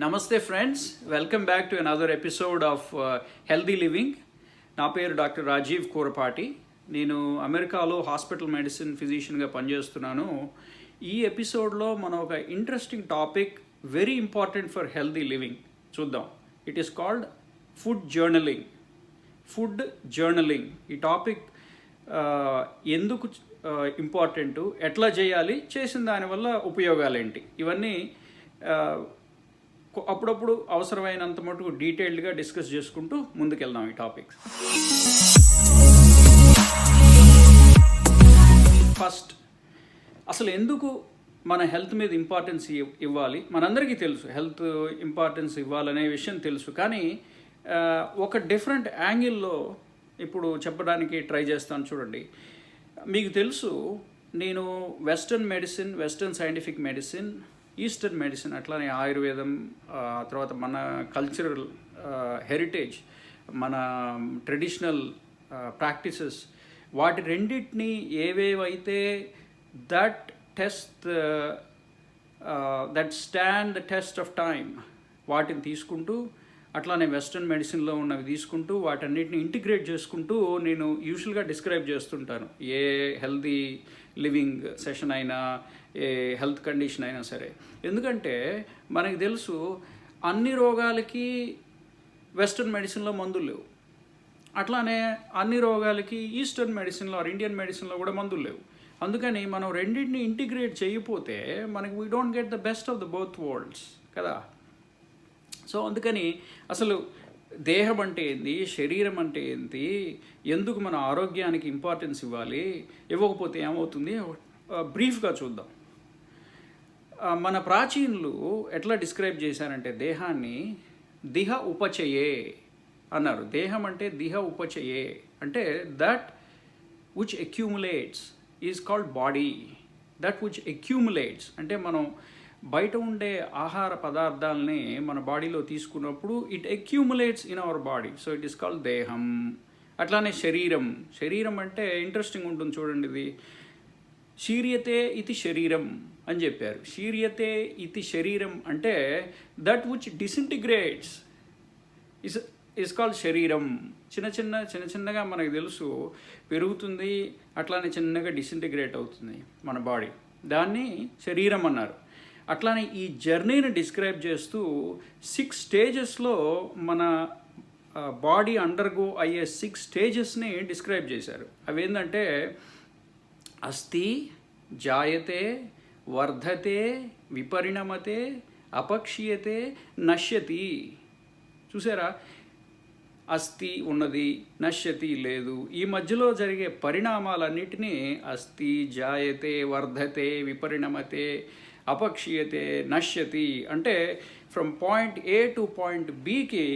నమస్తే friends, welcome back to another episode of healthy living. నా పేరు డాక్టర్ రాజీవ్ కూరపాటి. నేను అమెరికాలో హాస్పిటల్ మెడిసిన్ ఫిజిషియన్గా పనిచేస్తున్నాను. ఈ ఎపిసోడ్లో మనం ఒక interesting topic, very important for healthy living చూద్దాం. It is called food journaling. ఈ టాపిక్ ఎందుకు ఇంపార్టెంటు, ఎట్లా చేయాలి, చేసిన దానివల్ల ఉపయోగాలు ఏంటి, ఇవన్నీ అప్పుడప్పుడు అవసరమైనంత మటుకు డీటెయిల్డ్గా డిస్కస్ చేసుకుంటూ ముందుకెళ్దాం ఈ టాపిక్. ఫస్ట్, అసలు ఎందుకు మన హెల్త్ మీద ఇంపార్టెన్స్ ఇవ్వాలి? మనందరికీ తెలుసు హెల్త్ ఇంపార్టెన్స్ ఇవ్వాలనే విషయం తెలుసు, కానీ ఒక డిఫరెంట్ యాంగిల్లో ఇప్పుడు చెప్పడానికి ట్రై చేస్తాను. చూడండి, మీకు తెలుసు నేను western scientific medicine, eastern medicine, అట్లానే ఆయుర్వేదం, తర్వాత మన కల్చరల్ హెరిటేజ్, మన ట్రెడిషనల్ ప్రాక్టీసెస్, వాటి రెండింటినీ ఏవేవైతే that stand the test of time, వాటిని తీసుకుంటూ, అట్లానే వెస్ట్రన్ మెడిసిన్లో ఉన్నవి తీసుకుంటూ, వాటన్నిటిని ఇంటిగ్రేట్ చేసుకుంటూ నేను యూజువల్గా డిస్క్రైబ్ చేస్తుంటాను. ఏ హెల్దీ లివింగ్ సెషన్ అయినా, ఏ హెల్త్ కండిషన్ అయినా సరే. ఎందుకంటే మనకి తెలుసు అన్ని రోగాలకి వెస్ట్రన్ మెడిసిన్లో మందులు లేవు, అట్లానే అన్ని రోగాలకి ఈస్టర్న్ మెడిసిన్లో ఆర్ ఇండియన్ మెడిసిన్లో కూడా మందులు లేవు. అందుకని మనం రెండింటిని ఇంటిగ్రేట్ చేయకపోతే మనకి we don't get the best of the both worlds కదా. సో అందుకని అసలు దేహం అంటే ఏంది, శరీరం అంటే ఏంటి, ఎందుకు మన ఆరోగ్యానికి ఇంపార్టెన్స్ ఇవ్వాలి, ఇవ్వకపోతే ఏమవుతుంది, బ్రీఫ్గా చూద్దాం. మన ప్రాచీనులు ఎట్లా డిస్క్రైబ్ చేశారంటే దేహాన్ని దిహ ఉపచయే అన్నారు. దేహం అంటే దిహ ఉపచయే అంటే that which accumulates is called body. That which accumulates అంటే మనం బయట ఉండే ఆహార పదార్థాలని మన బాడీలో తీసుకున్నప్పుడు it accumulates in our body, so it is called దేహం. అట్లానే శరీరం అంటే ఇంట్రెస్టింగ్ ఉంటుంది చూడండి. ఇది శీర్యతే ఇది శరీరం అని చెప్పారు. శీర్యతే ఇది శరీరం అంటే that which disintegrates is called శరీరం. చిన్నగా మనకు తెలుసు పెరుగుతుంది, అట్లానే చిన్నగా డిసింటిగ్రేట్ అవుతుంది మన బాడీ, దాన్ని శరీరం అన్నారు. అట్లానే ఈ జర్నీని డిస్క్రైబ్ చేస్తూ 6 స్టేజెస్లో మన బాడీ అండర్గో అయ్యే 6 స్టేజెస్ని డిస్క్రైబ్ చేశారు. అవేంటంటే అస్థి, జాయతే, వర్ధతే, విపరిణమతే, అపక్షీయతే, నశ్యతి. చూసారా, అస్థి ఉన్నది, నశ్యతి లేదు. ఈ మధ్యలో జరిగే పరిణామాలన్నిటినీ అస్థి, జాయతే, వర్ధతే, విపరిణమతే, అపక్షీయతే, నశ్యతి అంటే from point A to point బికి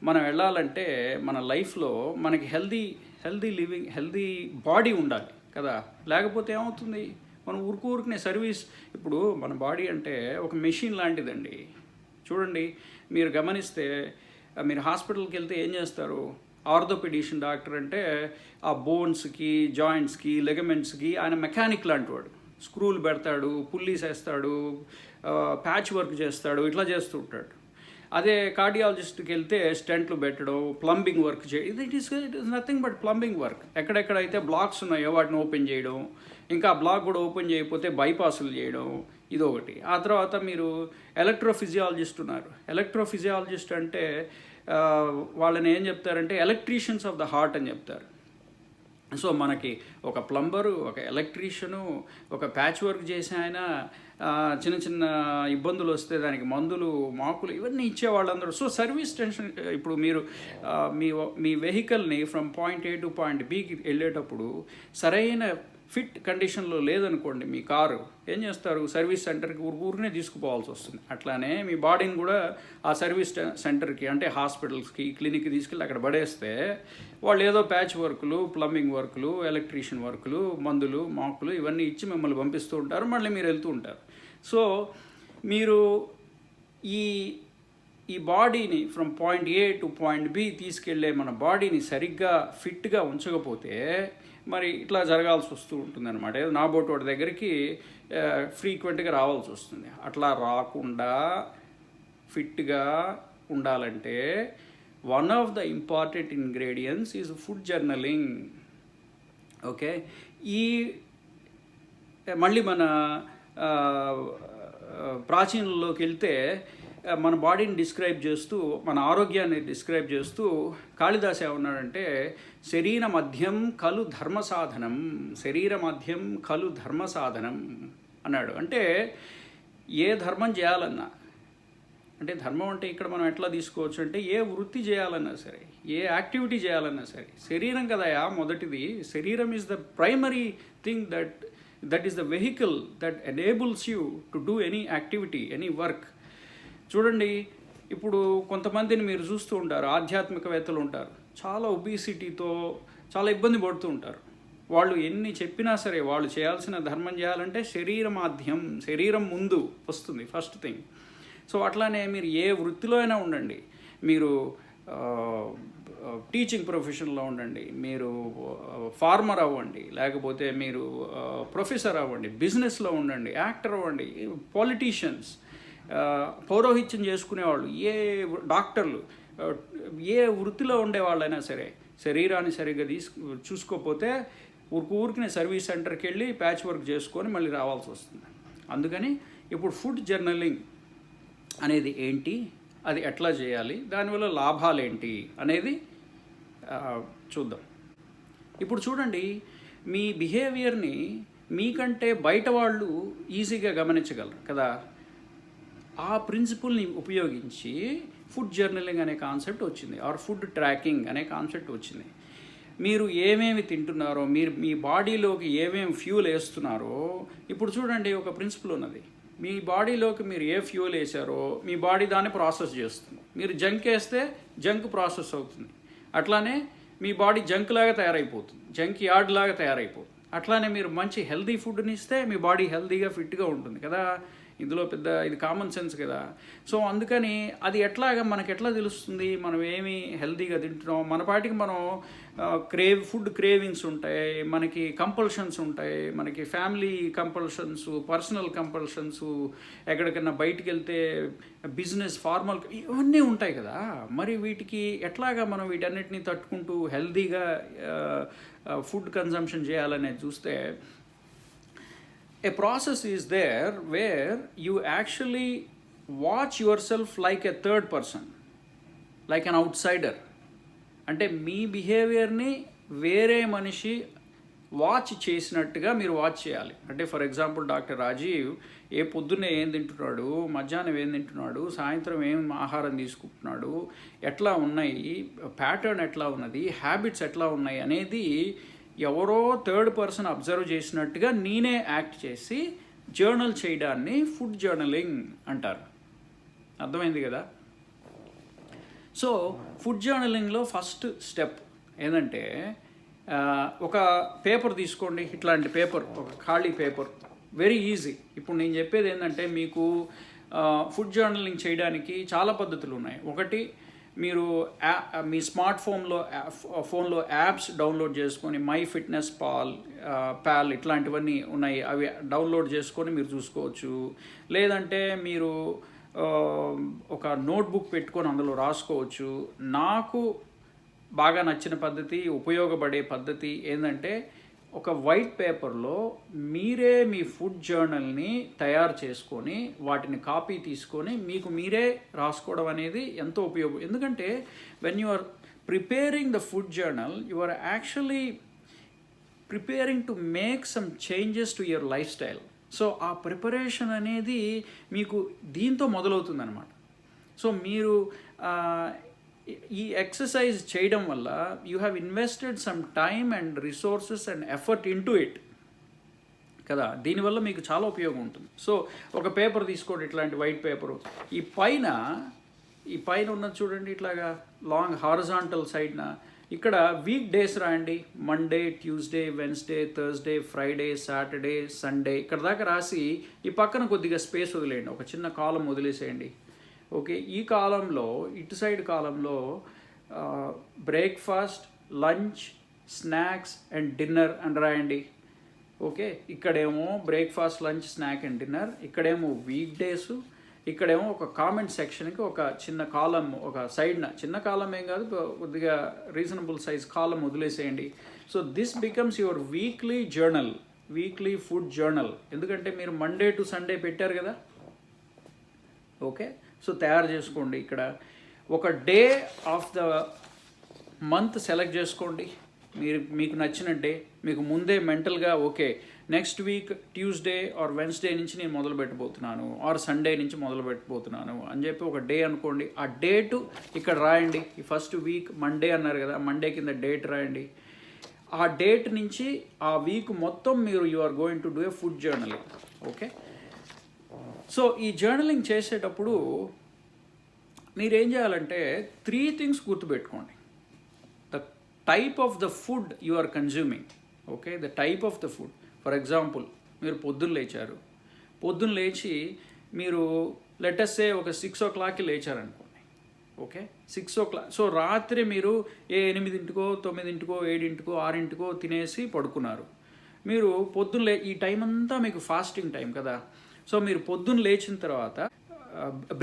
మనం వెళ్ళాలంటే మన లైఫ్లో మనకి హెల్దీ లివింగ్, హెల్దీ బాడీ ఉండాలి కదా. లేకపోతే ఏమవుతుంది, మనం ఊరికనే సర్వీస్. ఇప్పుడు మన బాడీ అంటే ఒక మెషిన్ లాంటిదండి. చూడండి, మీరు గమనిస్తే మీరు హాస్పిటల్కి వెళ్తే ఏం చేస్తారు, ఆర్థోపెడిషన్ డాక్టర్ అంటే ఆ బోన్స్కి, జాయింట్స్కి, లెగమెంట్స్కి ఆయన మెకానిక్ లాంటి వాడు. స్క్రూలు పెడతాడు, పుల్లీస్ వేస్తాడు, ప్యాచ్ వర్క్ చేస్తాడు, ఇట్లా చేస్తూ ఉంటాడు. అదే కార్డియాలజిస్ట్కి వెళ్తే స్టెంట్లు పెట్టడం, ప్లంబింగ్ వర్క్ చేయడం. It is nothing but plumbing work. ఎక్కడెక్కడైతే బ్లాక్స్ ఉన్నాయో వాటిని ఓపెన్ చేయడం, ఇంకా బ్లాక్ కూడా ఓపెన్ చేయకపోతే బైపాసులు చేయడం, ఇదొకటి. ఆ తర్వాత మీరు ఎలక్ట్రోఫిజియాలజిస్ట్ ఉన్నారు. ఎలక్ట్రోఫిజియాలజిస్ట్ అంటే వాళ్ళని ఏం చెప్తారంటే ఎలక్ట్రీషియన్స్ ఆఫ్ ద హార్ట్ అని చెప్తారు. సో మనకి ఒక ప్లంబరు, ఒక ఎలక్ట్రీషియను, ఒక ప్యాచ్ వర్క్ చేసే ఆయన, చిన్న ఇబ్బందులు వస్తే దానికి మందులు, మాకులు, ఇవన్నీ ఇచ్చేవాళ్ళందరూ. So service tension. ఇప్పుడు మీరు మీ వెహికల్ని from point A to point బికి వెళ్ళేటప్పుడు సరైన ఫిట్ కండిషన్లో లేదనుకోండి మీ కారు, ఏం చేస్తారు, సర్వీస్ సెంటర్కి ఊరికనే తీసుకుపోవాల్సి వస్తుంది. అట్లానే మీ బాడీని కూడా ఆ సర్వీస్ సెంటర్కి అంటే హాస్పిటల్స్కి, క్లినిక్కి తీసుకెళ్ళి అక్కడ పడేస్తే వాళ్ళు ఏదో ప్యాచ్ వర్కులు, ప్లంబింగ్ వర్కులు, ఎలక్ట్రీషియన్ వర్కులు, మందులు, మాకులు ఇవన్నీ ఇచ్చి మిమ్మల్ని పంపిస్తూ ఉంటారు. మళ్ళీ మీరు వెళ్తూ ఉంటారు. సో మీరు ఈ బాడీని from point A to point B తీసుకెళ్లే మన బాడీని సరిగ్గా ఫిట్గా ఉంచకపోతే మరి ఇట్లా జరగాల్సి వస్తూ ఉంటుంది అనమాట. ఏదో నాబోటి వాడి దగ్గరికి ఫ్రీక్వెంట్గా రావాల్సి వస్తుంది. అట్లా రాకుండా ఫిట్గా ఉండాలంటే one of the important ingredients is food journaling. Okay, ఈ మళ్ళీ మన ప్రాచీనంలోకి వెళ్తే మన బాడీని డిస్క్రైబ్ చేస్తూ, మన ఆరోగ్యాన్ని డిస్క్రైబ్ చేస్తూ కాళిదాసు ఏమన్నాడంటే, శరీర మధ్యం ఖలు ధర్మ సాధనం, శరీర మధ్యం ఖలు ధర్మ సాధనం అన్నాడు. అంటే ఏ ధర్మం చేయాలన్నా, అంటే ధర్మం అంటే ఇక్కడ మనం ఎట్లా తీసుకోవచ్చు అంటే, ఏ వృత్తి చేయాలన్నా సరే, ఏ యాక్టివిటీ చేయాలన్నా సరే, శరీరం కదయా మొదటిది. శరీరం is the primary thing that is the vehicle that enables you to do any activity, any work. చూడండి, ఇప్పుడు కొంతమందిని మీరు చూస్తూ ఉంటారు, ఆధ్యాత్మికవేత్తలు ఉంటారు, చాలా ఒబిసిటీతో చాలా ఇబ్బంది పడుతూ ఉంటారు. వాళ్ళు ఎన్ని చెప్పినా సరే, వాళ్ళు చేయాల్సిన ధర్మం చేయాలంటే శరీరమాధ్యం, శరీరం ముందు వస్తుంది ఫస్ట్ థింగ్. సో అట్లానే మీరు ఏ వృత్తిలో అయినా ఉండండి, మీరు టీచింగ్ ప్రొఫెషన్లో ఉండండి, మీరు ఫార్మర్ అవ్వండి, లేకపోతే మీరు ప్రొఫెసర్ అవ్వండి, బిజినెస్లో ఉండండి, యాక్టర్ అవ్వండి, పొలిటీషియన్స్, పౌరోహిత్యం చేసుకునేవాళ్ళు, ఏ డాక్టర్లు, ఏ వృత్తిలో ఉండేవాళ్ళైనా సరే, శరీరాన్ని సరిగ్గా చూసుకోకపోతే ఊరికి సర్వీస్ సెంటర్కి వెళ్ళి ప్యాచ్ వర్క్ చేసుకొని మళ్ళీ రావాల్సి వస్తుంది. అందుకని ఇప్పుడు ఫుడ్ జర్నలింగ్ అనేది ఏంటి, అది ఎట్లా చేయాలి, దానివల్ల లాభాలు ఏంటి అనేది చూద్దాం. ఇప్పుడు చూడండి, మీ బిహేవియర్ని మీకంటే బయట వాళ్ళు ఈజీగా గమనించగలరు కదా. ఆ ప్రిన్సిపుల్ని ఉపయోగించి ఫుడ్ జర్నలింగ్ అనే కాన్సెప్ట్ వచ్చింది, ఆర్ ఫుడ్ ట్రాకింగ్ అనే కాన్సెప్ట్ వచ్చింది. మీరు ఏమేమి తింటున్నారో, మీరు మీ బాడీలోకి ఏమేమి ఫ్యూల్ వేస్తున్నారో, ఇప్పుడు చూడండి, ఒక ప్రిన్సిపల్ ఉన్నది. మీ బాడీలోకి మీరు ఏ ఫ్యూల్ వేసారో మీ బాడీ దాన్ని ప్రాసెస్ చేస్తుంది. మీరు జంక్ వేస్తే జంక్ ప్రాసెస్ అవుతుంది, అట్లానే మీ బాడీ జంక్ లాగా తయారైపోతుంది, జంక్ యార్డ్ లాగా తయారైపోతుంది. అట్లానే మీరు మంచి హెల్దీ ఫుడ్ని ఇస్తే మీ బాడీ హెల్దీగా ఫిట్గా ఉంటుంది కదా. ఇందులో పెద్ద ఇది కామన్ సెన్స్ కదా. సో అందుకని అది ఎట్లాగా మనకి ఎట్లా తెలుస్తుంది మనం ఏమి హెల్తీగా తింటున్నాం. మన పాటికి మనం ఫుడ్ క్రేవింగ్స్ ఉంటాయి, మనకి కంపల్షన్స్ ఉంటాయి, మనకి ఫ్యామిలీ కంపల్షన్స్, పర్సనల్ కంపల్షన్స్, ఎక్కడికన్నా బయటికి వెళ్తే బిజినెస్, ఫార్మల్, ఇవన్నీ ఉంటాయి కదా. మరి వీటికి ఎట్లాగా మనం వీటన్నిటిని తట్టుకుంటూ హెల్తీగా ఫుడ్ కన్జంప్షన్ చేయాలనేది చూస్తే, a process is there where you actually watch yourself like a third person, like an outsider. అంటే మీ బిహేవియర్ని వేరే మనిషి వాచ్ చేసినట్టుగా మీరు వాచ్ చేయాలి. అంటే ఫర్ ఎగ్జాంపుల్ డాక్టర్ రాజీవ్ పొద్దున్నే ఏం తింటున్నాడు, మధ్యాహ్నం ఏం తింటున్నాడు, సాయంత్రం ఏం ఆహారం తీసుకుంటున్నాడు, ఎట్లా ఉన్నాయి, ప్యాటర్న్ ఎట్లా ఉన్నది, హ్యాబిట్స్ ఎట్లా ఉన్నాయి అనేది ఎవరో థర్డ్ పర్సన్ అబ్జర్వ్ చేసినట్టుగా నేనే యాక్ట్ చేసి జర్నల్ చేయడాన్ని ఫుడ్ జర్నలింగ్ అంటారు. అర్థమైంది కదా. సో ఫుడ్ జర్నలింగ్లో ఫస్ట్ స్టెప్ ఏంటంటే, ఒక పేపర్ తీసుకోండి, ఇట్లాంటి పేపర్, ఒక ఖాళీ పేపర్, వెరీ ఈజీ. ఇప్పుడు నేను చెప్పేది ఏంటంటే, మీకు ఫుడ్ జర్నలింగ్ చేయడానికి చాలా పద్ధతులు ఉన్నాయి. ఒకటి, మీరు మీ స్మార్ట్ ఫోన్లో యాప్స్ డౌన్లోడ్ చేసుకొని, మై ఫిట్నెస్ పాల్ ఇట్లాంటివన్నీ ఉన్నాయి, అవి డౌన్లోడ్ చేసుకొని మీరు చూసుకోవచ్చు. లేదంటే మీరు ఒక నోట్బుక్ పెట్టుకొని అందులో రాసుకోవచ్చు. నాకు బాగా నచ్చిన పద్ధతి, ఉపయోగపడే పద్ధతి ఏంటంటే, ఒక వైట్ పేపర్లో మీరే మీ ఫుడ్ జర్నల్ని తయారు చేసుకొని వాటిని కాపీ తీసుకొని మీకు మీరే రాసుకోవడం అనేది ఎంతో ఉపయోగం. ఎందుకంటే when you are preparing the food journal, you are actually preparing to make some changes to your lifestyle. So ఆ ప్రిపరేషన్ అనేది మీకు దీంతో మొదలవుతుందన్నమాట. సో మీరు ఈ ఎక్సర్సైజ్ చేయడం వల్ల you have invested some time and resources and effort into it కదా. దీనివల్ల మీకు చాలా ఉపయోగం ఉంటుంది. సో ఒక పేపర్ తీసుకోండి, ఇట్లాంటి వైట్ పేపరు, ఈ పైన ఉన్నది చూడండి, ఇట్లాగా లాంగ్ హారిజాంటల్ సైడ్న ఇక్కడ వీక్ డేస్ రాయండి. Monday, Tuesday, Wednesday, Thursday, Friday, Saturday, Sunday, ఇక్కడ దాకా రాసి ఈ పక్కన కొద్దిగా స్పేస్ వదిలేయండి, ఒక చిన్న కాలం వదిలేసేయండి. ఓకే, ఈ కాలంలో, ఇటు సైడ్ కాలంలో breakfast, lunch, snacks and dinner అని రాయండి. ఓకే, ఇక్కడేమో breakfast, lunch, snack and dinner, ఇక్కడేమో వీక్ డేస్, ఇక్కడేమో ఒక కామెంట్ సెక్షన్కి ఒక చిన్న కాలం, ఒక సైడ్న చిన్న కాలం ఏం కాదు, కొద్దిగా రీజనబుల్ సైజ్ కాలం వదిలేసేయండి. So this becomes your weekly journal, weekly food journal. ఎందుకంటే మీరు మండే టు సండే పెట్టారు కదా, ఓకే. సో తయారు చేసుకోండి. ఇక్కడ ఒక day of the month select చేసుకోండి, మీకు నచ్చిన డే. మీకు ముందే మెంటల్గా okay next week Tuesday or Wednesday నుంచి నేను మొదలు పెట్టబోతున్నాను, ఆర్ సండే నుంచి మొదలు పెట్టబోతున్నాను అని చెప్పి ఒక డే అనుకోండి. ఆ డేటు ఇక్కడ రాయండి. ఈ ఫస్ట్ వీక్ మండే అన్నారు కదా, మండే కింద డేట్ రాయండి. ఆ డేట్ నుంచి ఆ వీక్ మొత్తం మీరు you are going to do a food journaling, okay. So ఈ జర్నలింగ్ చేసేటప్పుడు మీరేం చేయాలంటే 3 థింగ్స్ గుర్తుపెట్టుకోండి. The type of the food you are consuming, okay. The type of the food. For example, మీరు పొద్దున్న లేచారు, పొద్దున్న లేచి మీరు లెటెస్సే ఒక 6 o'clockకి లేచారనుకోండి, ఓకే. 6 o'clock. సో రాత్రి మీరు 8:00కో 9:00కో 7:00కో 6:00కో తినేసి పడుకున్నారు. మీరు పొద్దున్న ఈ టైం అంతా మీకు ఫాస్టింగ్ టైం కదా. సో మీరు పొద్దున్న లేచిన తర్వాత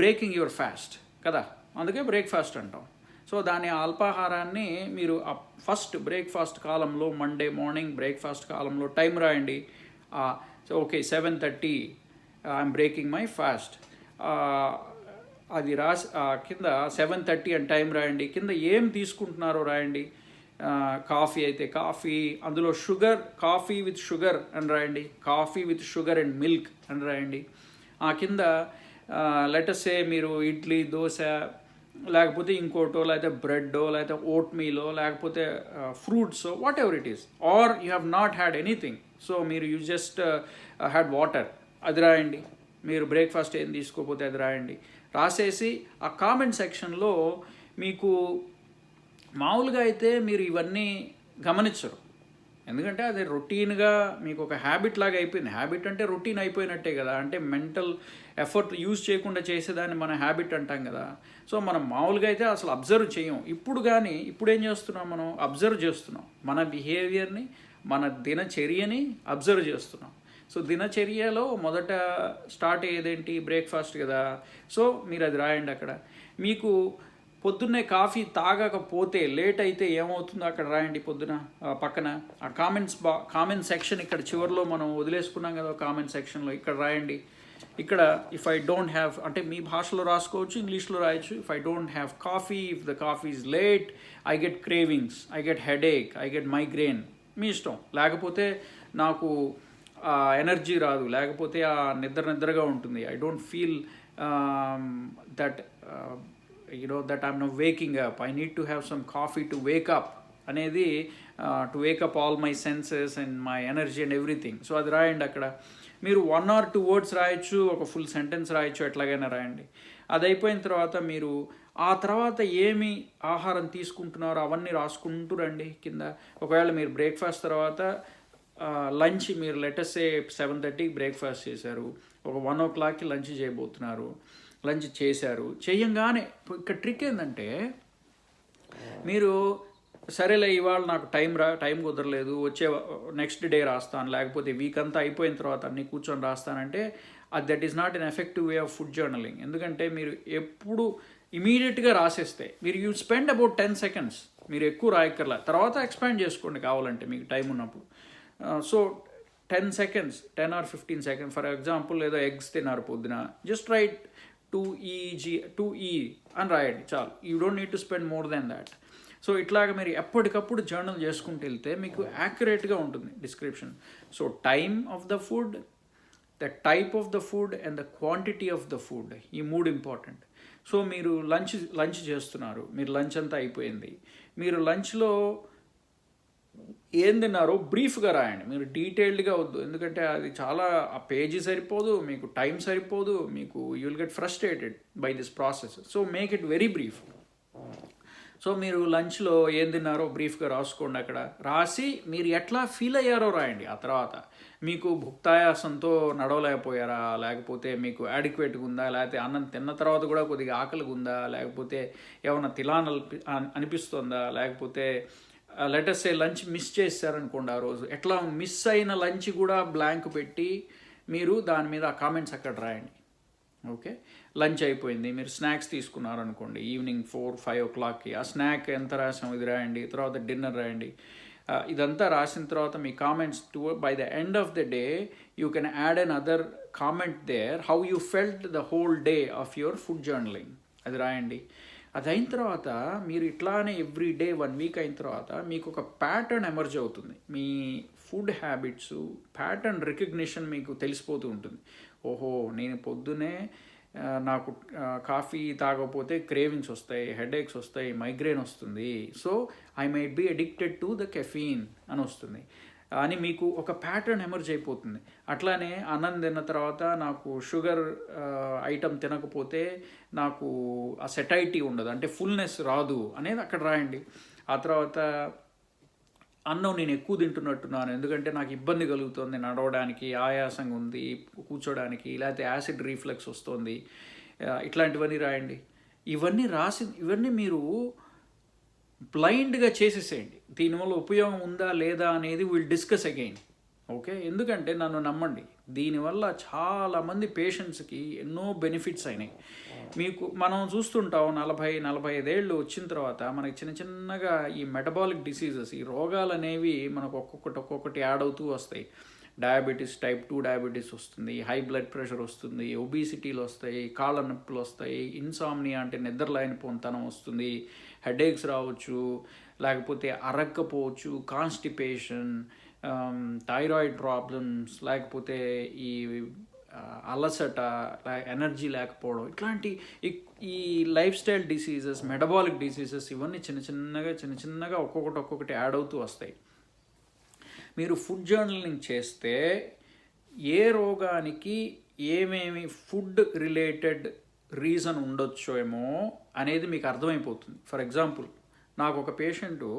బ్రేకింగ్ యువర్ ఫాస్ట్ కదా, అందుకే బ్రేక్ఫాస్ట్ అంటాం. సో దాని అల్పాహారాన్ని మీరు ఫస్ట్ బ్రేక్ఫాస్ట్ కాలంలో, మండే మార్నింగ్ బ్రేక్ఫాస్ట్ కాలంలో టైం రాయండి. So okay 7:30 I'm breaking my fast, అది రాసి కింద 7:30 అని టైం రాయండి. కింద ఏం తీసుకుంటున్నారో రాయండి. కాఫీ అయితే కాఫీ, అందులో షుగర్, కాఫీ విత్ షుగర్ అని రాయండి. Coffee with sugar and milk అని రాయండి. ఆ కింద లెటసే మీరు ఇడ్లీ, దోశ, లేకపోతే ఇంకోటో, లేకపోతే బ్రెడ్డో, లేకపోతే ఓట్ మీలో, లేకపోతే fruits, whatever it is, are you have not had anything. So మీరు యూ జస్ట్ హ్యాడ్ వాటర్, అది రాయండి. మీరు బ్రేక్ఫాస్ట్ ఏం తీసుకోకపోతే అది రాయండి. రాసేసి ఆ కామెంట్ సెక్షన్లో మీకు మామూలుగా అయితే మీరు ఇవన్నీ గమనించరు, ఎందుకంటే అది రొటీన్గా మీకు ఒక హ్యాబిట్ లాగా అయిపోయింది. హ్యాబిట్ అంటే రొటీన్ అయిపోయినట్టే కదా, అంటే మెంటల్ ఎఫర్ట్ యూజ్ చేయకుండా చేసేదాన్ని మన హ్యాబిట్ అంటాం కదా. సో మనం మామూలుగా అయితే అసలు అబ్జర్వ్ చేయం. ఇప్పుడు ఏం చేస్తున్నాం, మనం అబ్జర్వ్ చేస్తున్నాం. మన బిహేవియర్ని, మన దినచర్యని అబ్జర్వ్ చేస్తున్నాం. సో దినచర్యలో మొదట స్టార్ట్ అయ్యేదేంటి, బ్రేక్ఫాస్ట్ కదా. సో మీరు అది రాయండి. అక్కడ మీకు పొద్దున్నే కాఫీ తాగకపోతే లేట్ అయితే ఏమవుతుందో అక్కడ రాయండి. పొద్దున పక్కన ఆ కామెంట్ సెక్షన్ ఇక్కడ చివరిలో మనం వదిలేసుకున్నాం కదా కామెంట్ సెక్షన్లో, ఇక్కడ రాయండి. ఇక్కడ ఇఫ్ ఐ డోంట్ హ్యావ్, అంటే మీ భాషలో రాసుకోవచ్చు, ఇంగ్లీష్లో రాయొచ్చు. If I don't have coffee, if the coffee is late, I get cravings, I get headache, I get migraine. మీ ఇష్టం. లేకపోతే నాకు ఎనర్జీ రాదు, లేకపోతే ఆ నిద్రగా ఉంటుంది. I don't feel that that I'm now waking up. I need to have some coffee to wake up అనేది, to wake up all my senses and my energy and everything. So అది రాయండి. అక్కడ మీరు 1 or 2 words రాయొచ్చు, ఒక full sentence రాయొచ్చు, ఎట్లాగైనా రాయండి. అది అయిపోయిన తర్వాత మీరు ఆ తర్వాత ఏమి ఆహారం తీసుకుంటున్నారో అవన్నీ రాసుకుంటూ రండి కింద. ఒకవేళ మీరు బ్రేక్ఫాస్ట్ తర్వాత లంచ్, మీరు లెటెస్సే 7:30కి బ్రేక్ఫాస్ట్ చేశారు, ఒక 1 o'clockకి లంచ్ చేయబోతున్నారు, లంచ్ చేశారు. చేయంగానే ఇక్కడ ట్రిక్ ఏంటంటే, మీరు సరేలే ఇవాళ నాకు టైం కుదరలేదు, వచ్చే నెక్స్ట్ డే రాస్తాను, లేకపోతే వీక్ అంతా అయిపోయిన తర్వాత అన్నీ కూర్చొని రాస్తానంటే that is not an effective way of food journaling. ఎందుకంటే మీరు ఎప్పుడు ఇమీడియట్గా రాసేస్తే మీరు యూ స్పెండ్ అబౌట్ 10 seconds, మీరు ఎక్కువ రాయక్కర్లా, తర్వాత ఎక్స్పాండ్ చేసుకోండి కావాలంటే మీకు టైం ఉన్నప్పుడు. So 10 seconds, 10 or 15 seconds. For example ఏదో ఎగ్స్ తిన్నారు పొద్దున, జస్ట్ రైట్ 2E అని రాయండి, చాలు. You don't need to spend more than that. So ఇట్లాగ మీరు ఎప్పటికప్పుడు జర్నల్ చేసుకుంటూ వెళ్తే మీకు యాక్యురేట్గా ఉంటుంది description. So time of the food, the type of the food and the quantity of the food, ఈ 3 ఇంపార్టెంట్. సో మీరు లంచ్ చేస్తున్నారు, మీరు లంచ్ అంతా అయిపోయింది, మీరు లంచ్లో ఏం తిన్నారో బ్రీఫ్గా రాయండి. మీరు డీటెయిల్డ్గా వద్దు, ఎందుకంటే అది చాలా, ఆ పేజీ సరిపోదు, మీకు టైం సరిపోదు, మీకు you will get frustrated by this process. So make it very brief. So మీరు లంచ్లో ఏం తిన్నారో బ్రీఫ్గా రాసుకోండి. అక్కడ రాసి మీరు ఎట్లా ఫీల్ అయ్యారో రాయండి. ఆ తర్వాత మీకు భుక్తాయాసంతో నడవలేకపోయారా, లేకపోతే మీకు అడిక్వేట్గా ఉందా, లేకపోతే అన్నం తిన్న తర్వాత కూడా కొద్దిగా ఆకలిగా ఉందా, లేకపోతే ఏమైనా అనిపిస్తుందా, లేకపోతే లెటర్సే లంచ్ మిస్ చేశారనుకోండి, ఆ రోజు ఎట్లా మిస్ అయిన లంచ్ కూడా బ్లాంక్ పెట్టి మీరు దాని మీద ఆ కామెంట్స్ అక్కడ రాయండి. ఓకే, లంచ్ అయిపోయింది, మీరు స్నాక్స్ తీసుకున్నారనుకోండి ఈవినింగ్ 4-5 o'clockకి, ఆ స్నాక్ ఎంత రాసాం ఇది రాయండి, తర్వాత డిన్నర్ రాయండి. ఇదంతా రాసిన తర్వాత మీ comments by the end of the day you can add an other comment there how you felt the whole day of your food journaling, అది రాయండి. అది అయిన తర్వాత మీరు ఇట్లానే ఎవ్రీ డే 1 week అయిన తర్వాత మీకు ఒక ప్యాటర్న్ ఎమర్జ్ అవుతుంది. మీ ఫుడ్ హ్యాబిట్స్ ప్యాటర్న్ రికగ్నిషన్ మీకు తెలిసిపోతూ ఉంటుంది. ఓహో, నేను పొద్దునే నాకు కాఫీ తాగకపోతే క్రేవింగ్స్ వస్తాయి, హెడేక్స్ వస్తాయి, మైగ్రేన్ వస్తుంది, so I might be addicted to the caffeine అని వస్తుంది అని మీకు ఒక ప్యాటర్న్ ఎమర్జ్ అయిపోతుంది. అట్లానే అన్నం తిన్న తర్వాత నాకు షుగర్ ఐటమ్ తినకపోతే నాకు ఆ సెటైటీ ఉండదు, అంటే ఫుల్నెస్ రాదు అనేది అక్కడ రాయండి. ఆ తర్వాత అన్నం నేను ఎక్కువ తింటున్నట్టున్నాను ఎందుకంటే నాకు ఇబ్బంది కలుగుతుంది నడవడానికి, ఆయాసంగా ఉంది కూర్చోడానికి, లేకపోతే యాసిడ్ రీఫ్లెక్స్ వస్తుంది, ఇట్లాంటివన్నీ రాయండి. ఇవన్నీ మీరు బ్లైండ్గా చేసేసేయండి. దీనివల్ల ఉపయోగం ఉందా లేదా అనేది విల్ డిస్కస్ అగైన్. ఓకే, ఎందుకంటే నన్ను నమ్మండి, దీనివల్ల చాలామంది పేషెంట్స్కి ఎన్నో బెనిఫిట్స్ అయినాయి. మనం చూస్తుంటాం 40-45 ఏళ్ళు వచ్చిన తర్వాత మనకి చిన్నగా ఈ మెటబాలిక్ డిసీజెస్, ఈ రోగాలు అనేవి మనకు ఒక్కొక్కటి యాడ్ అవుతూ వస్తాయి. డయాబెటీస్, టైప్ 2 డయాబెటీస్ వస్తుంది, హై బ్లడ్ ప్రెషర్ వస్తుంది, ఒబిసిటీలు వస్తాయి, కాళ్ళ నొప్పులు వస్తాయి, ఇన్సామ్నియా అంటే నిద్రలేని పొంతనం వస్తుంది, హెడేక్స్ రావచ్చు, లేకపోతే అరక్కపోవచ్చు, కాన్స్టిపేషన్, థైరాయిడ్ ప్రాబ్లమ్స్, లేకపోతే ఈ అలసట, ఎనర్జీ లేకపోవడం, ఇట్లాంటి ఈ life style diseases, metabolic diseases ఇవన్నీ చిన్నగా ఒక్కొక్కటి యాడ్ అవుతూ వస్తాయి. మీరు ఫుడ్ జర్నలింగ్ చేస్తే ఏ రోగానికి ఏమేమి ఫుడ్ రిలేటెడ్ రీజన్ ఉండొచ్చేమో అనేది మీకు అర్థమైపోతుంది. ఫర్ ఎగ్జాంపుల్, నాకు ఒక పేషెంటు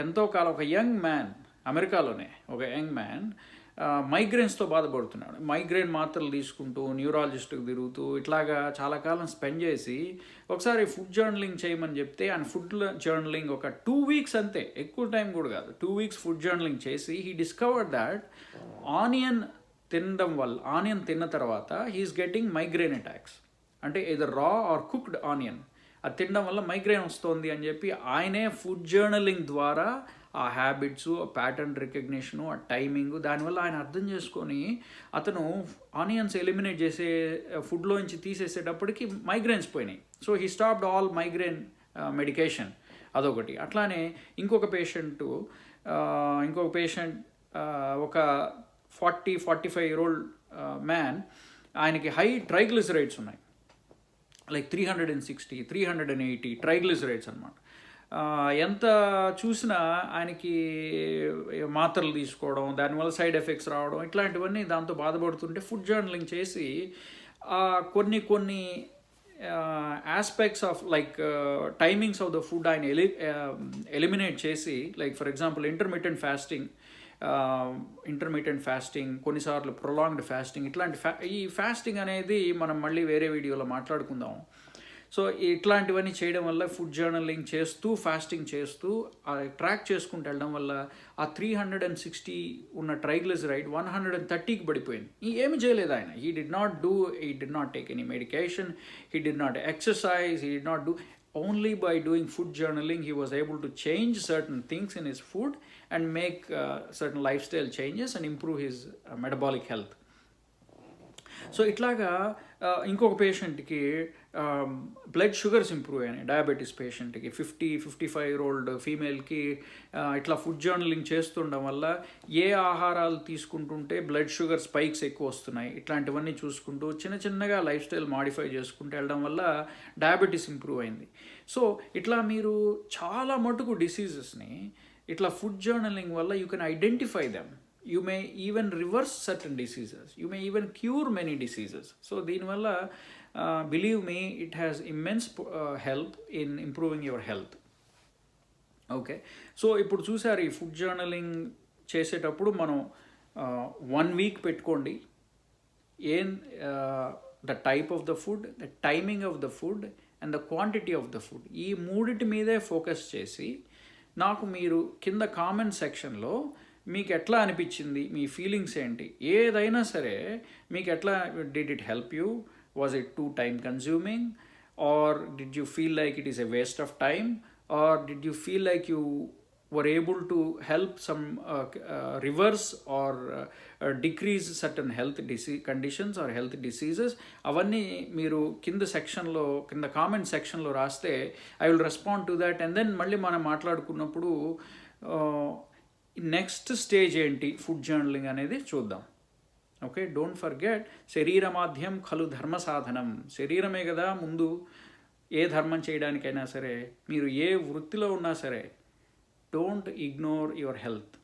ఎంతో కాలం, ఒక యంగ్ మ్యాన్, అమెరికాలోనే ఒక యంగ్ మ్యాన్ మైగ్రేన్స్తో బాధపడుతున్నాడు. మైగ్రేన్ మాత్రలు తీసుకుంటూ న్యూరాలజిస్ట్కి తిరుగుతూ ఇట్లాగా చాలా కాలం స్పెండ్ చేసి ఒకసారి ఫుడ్ జర్నలింగ్ చేయమని చెప్తే ఆయన ఫుడ్ జర్నలింగ్ ఒక 2 weeks అంతే, ఎక్కువ టైం కూడా కాదు, 2 weeks ఫుడ్ జర్నలింగ్ చేసి హీ డిస్కవర్డ్ దాట్ ఆనియన్ తిన్న తర్వాత హీఈస్ గెట్టింగ్ మైగ్రేన్ అటాక్స్. అంటే ఏదో రా ఆర్ కుక్డ్ ఆనియన్ అది తినడం వల్ల మైగ్రేన్ వస్తుంది అని చెప్పి ఆయనే ఫుడ్ జర్నలింగ్ ద్వారా ఆ హ్యాబిట్స్, ఆ ప్యాటర్న్ రికగ్నిషను, ఆ టైమింగ్, దానివల్ల ఆయన అర్థం చేసుకొని అతను ఆనియన్స్ ఎలిమినేట్ చేసే ఫుడ్లోంచి తీసేసేటప్పటికి మైగ్రేన్స్ పోయినాయి. So he stopped all migraine medication, అదొకటి. అట్లానే ఇంకొక పేషెంట్ ఒక 40-45-year-old మ్యాన్, ఆయనకి హై ట్రైగ్లిసరైడ్స్ ఉన్నాయి, లైక్ 360-380 ట్రైగ్లిసరైడ్స్ అనమాట. ఎంత చూసినా ఆయనకి మాత్రలు తీసుకోవడం, దానివల్ల సైడ్ ఎఫెక్ట్స్ రావడం, ఇట్లాంటివన్నీ దాంతో బాధపడుతుంటే ఫుడ్ జర్నలింగ్ చేసి కొన్ని aspects of like timings of the food ఆయన ఎలిమినేట్ చేసి, like for example intermediate fasting, కొన్నిసార్లు ప్రొలాంగ్డ్ ఫాస్టింగ్, ఇట్లాంటి ఈ ఫాస్టింగ్ అనేది మనం మళ్ళీ వేరే వీడియోలో మాట్లాడుకుందాం. సో ఇట్లాంటివన్నీ చేయడం వల్ల ఫుడ్ జర్నలింగ్ చేస్తూ, ఫాస్టింగ్ చేస్తూ, ట్రాక్ చేసుకుంటూ వెళ్ళడం వల్ల ఆ 360 ఉన్న ట్రైగ్లిసరైడ్ 130కి పడిపోయింది. ఏమి చేయలేదు ఆయన. He did not take any medication, he did not exercise, he did not do. Only by doing food journaling he was able to change certain things in his food and make certain lifestyle changes and improve his metabolic health. So ఇట్లాగా ఇంకొక పేషెంట్కి blood sugars improve అయినాయి. Diabetes పేషెంట్కి 50-55-year-old ఫీమేల్కి ఇట్లా food journaling చేస్తుండడం వల్ల ఏ ఆహారాలు తీసుకుంటుంటే blood sugar spikes ఎక్కువ వస్తున్నాయి, ఇట్లాంటివన్నీ చూసుకుంటూ చిన్నగా లైఫ్ స్టైల్ మాడిఫై చేసుకుంటూ వెళ్ళడం వల్ల డయాబెటీస్ ఇంప్రూవ్ అయింది. సో ఇట్లా మీరు చాలా మటుకు డిసీజెస్ని ఇట్లా ఫుడ్ జర్నలింగ్ వల్ల you can identify them. You may even reverse certain diseases. You may even cure many diseases. So దీనివల్ల believe me, it has immense help in improving your health. Okay, so ఇప్పుడు చూసారు, ఈ food journaling చేసేటప్పుడు మనం 1 week పెట్టుకోండి. The type of the food, the timing of the food and the quantity of the food, ఈ మూడిటి మీదే focus చేసి నాకు మీరు కింద కామెంట్ సెక్షన్లో మీకు ఎట్లా అనిపించింది, మీ ఫీలింగ్స్ ఏంటి, ఏదైనా సరే మీకు ఎట్లా, did it help you, Was it too time consuming, or did you feel like it is a waste of time, or did you feel like you were able to help some reverse or decrease certain health conditions or health diseases? అవన్నీ మీరు కింద comment సెక్షన్లో రాస్తే I will respond to that. And then మళ్ళీ మనం మాట్లాడుకున్నప్పుడు next stage ఏంటి food journaling అనేది చూద్దాం. ఓకే, డోంట్ ఫర్గెట్ శరీరమాధ్యం ఖలు ధర్మ సాధనం. శరీరమే కదా ముందు ఏ ధర్మం చేయడానికైనా సరే, మీరు ఏ వృత్తిలో ఉన్నా సరే, డోంట్ ఇగ్నోర్ యువర్ హెల్త్.